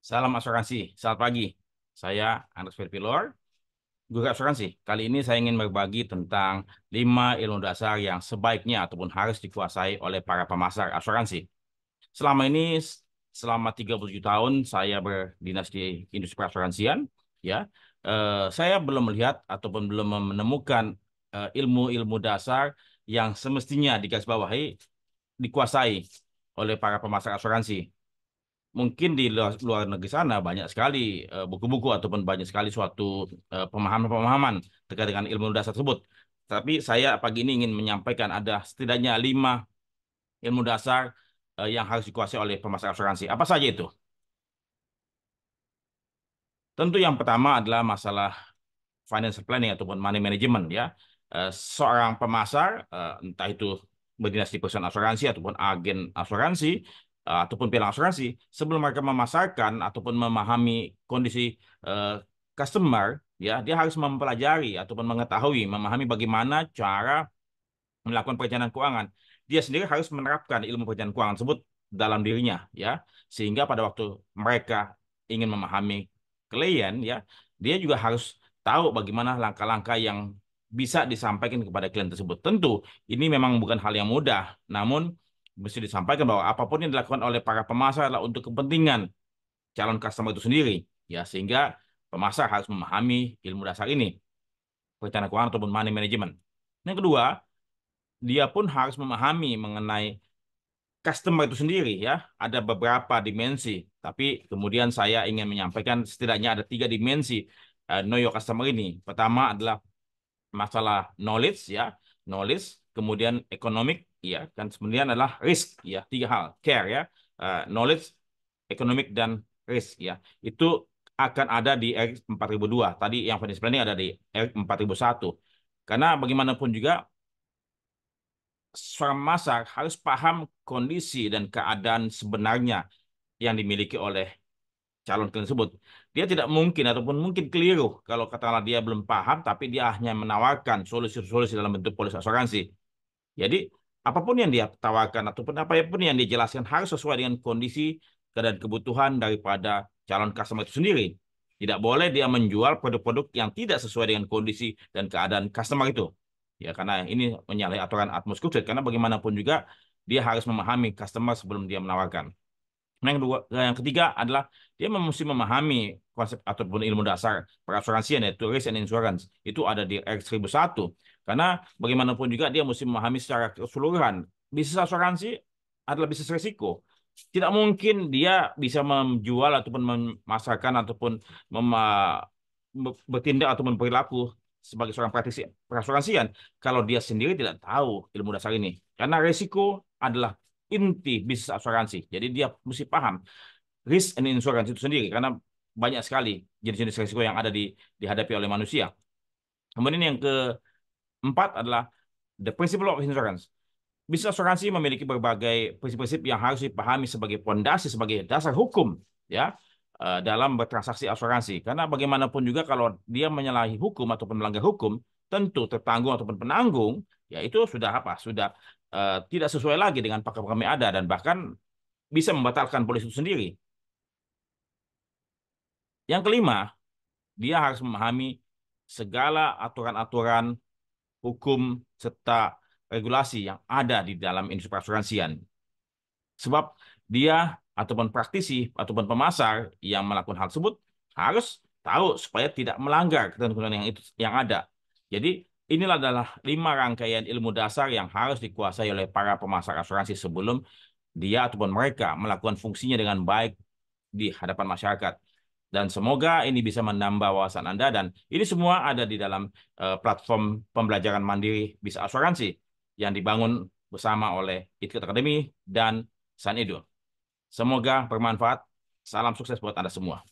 Salam asuransi, selamat pagi. Saya Andres Verpilor, guru asuransi. Kali ini saya ingin berbagi tentang 5 ilmu dasar yang sebaiknya ataupun harus dikuasai oleh para pemasar asuransi. Selama ini, selama 37 tahun saya berdinas di industri perasuransian, ya. Saya belum melihat ataupun belum menemukan ilmu-ilmu dasar yang semestinya digarisbawahi dikuasai oleh para pemasar asuransi. Mungkin di luar negeri sana banyak sekali buku-buku ataupun banyak sekali suatu pemahaman-pemahaman terkait dengan ilmu dasar tersebut. Tapi saya pagi ini ingin menyampaikan ada setidaknya 5 ilmu dasar yang harus dikuasai oleh pemasar asuransi. Apa saja itu? Tentu yang pertama adalah masalah financial planning ataupun money management ya. Seorang pemasar entah itu berdinas di perusahaan asuransi ataupun agen asuransi ataupun pilar asuransi sebelum mereka memasarkan ataupun memahami kondisi eh, customer ya dia harus mempelajari ataupun mengetahui memahami bagaimana cara melakukan perencanaan keuangan. Dia sendiri harus menerapkan ilmu perencanaan keuangan tersebut dalam dirinya ya sehingga pada waktu mereka ingin memahami klien ya dia juga harus tahu bagaimana langkah-langkah yang bisa disampaikan kepada klien tersebut. Tentu ini memang bukan hal yang mudah, namun mesti disampaikan bahwa apapun yang dilakukan oleh para pemasar adalah untuk kepentingan calon customer itu sendiri ya sehingga pemasar harus memahami ilmu dasar ini, perencanaan keuangan ataupun money management. Yang kedua, dia pun harus memahami mengenai customer itu sendiri ya. Ada beberapa dimensi, tapi kemudian saya ingin menyampaikan setidaknya ada 3 dimensi know your customer ini. Pertama adalah masalah knowledge ya, knowledge, kemudian economic ya, dan kemudian adalah risk ya, 3 hal, care ya, knowledge, economic dan risk ya. Itu akan ada di RX 4002. Tadi yang financial planning ada di RX 4001. Karena bagaimanapun juga seorang masak harus paham kondisi dan keadaan sebenarnya yang dimiliki oleh calon klien tersebut. Dia tidak mungkin ataupun mungkin keliru kalau katakanlah dia belum paham tapi dia hanya menawarkan solusi-solusi dalam bentuk polis asuransi. Jadi apapun yang dia tawarkan ataupun apapun yang dia jelaskan harus sesuai dengan kondisi dan kebutuhan daripada calon customer itu sendiri. Tidak boleh dia menjual produk-produk yang tidak sesuai dengan kondisi dan keadaan customer itu. Ya, karena ini menyalahi aturan Atmos Cruiset, karena bagaimanapun juga dia harus memahami customer sebelum dia menawarkan. Nah, yang ketiga adalah dia mesti memahami konsep ataupun ilmu dasar perasuransian yaitu risk and insurance. Itu ada di R1001. Karena bagaimanapun juga dia mesti memahami secara keseluruhan. Bisnis asuransi adalah bisnis risiko. Tidak mungkin dia bisa menjual ataupun memasarkan ataupun bertindak ataupun perilaku sebagai seorang praktisi perasuransian kalau dia sendiri tidak tahu ilmu dasar ini. Karena risiko adalah inti bisnis asuransi. Jadi dia mesti paham risk and insurance itu sendiri karena banyak sekali jenis-jenis risiko yang ada dihadapi oleh manusia. Kemudian yang keempat adalah the principle of insurance. Bisnis asuransi memiliki berbagai prinsip-prinsip yang harus dipahami sebagai pondasi, sebagai dasar hukum ya dalam bertransaksi asuransi. Karena bagaimanapun juga kalau dia menyalahi hukum ataupun melanggar hukum, tentu tertanggung ataupun penanggung, ya itu sudah apa? Sudah tidak sesuai lagi dengan pakem-pakem yang ada dan bahkan bisa membatalkan polis itu sendiri. Yang kelima, dia harus memahami segala aturan-aturan hukum serta regulasi yang ada di dalam industri perasuransian. Sebab dia ataupun praktisi ataupun pemasar yang melakukan hal tersebut harus tahu supaya tidak melanggar ketentuan yang ada. Jadi inilah adalah 5 rangkaian ilmu dasar yang harus dikuasai oleh para pemasar asuransi sebelum dia ataupun mereka melakukan fungsinya dengan baik di hadapan masyarakat. Dan semoga ini bisa menambah wawasan Anda dan ini semua ada di dalam platform pembelajaran mandiri bisa asuransi yang dibangun bersama oleh Itkut Academy dan Sanedo. Semoga bermanfaat. Salam sukses buat Anda semua.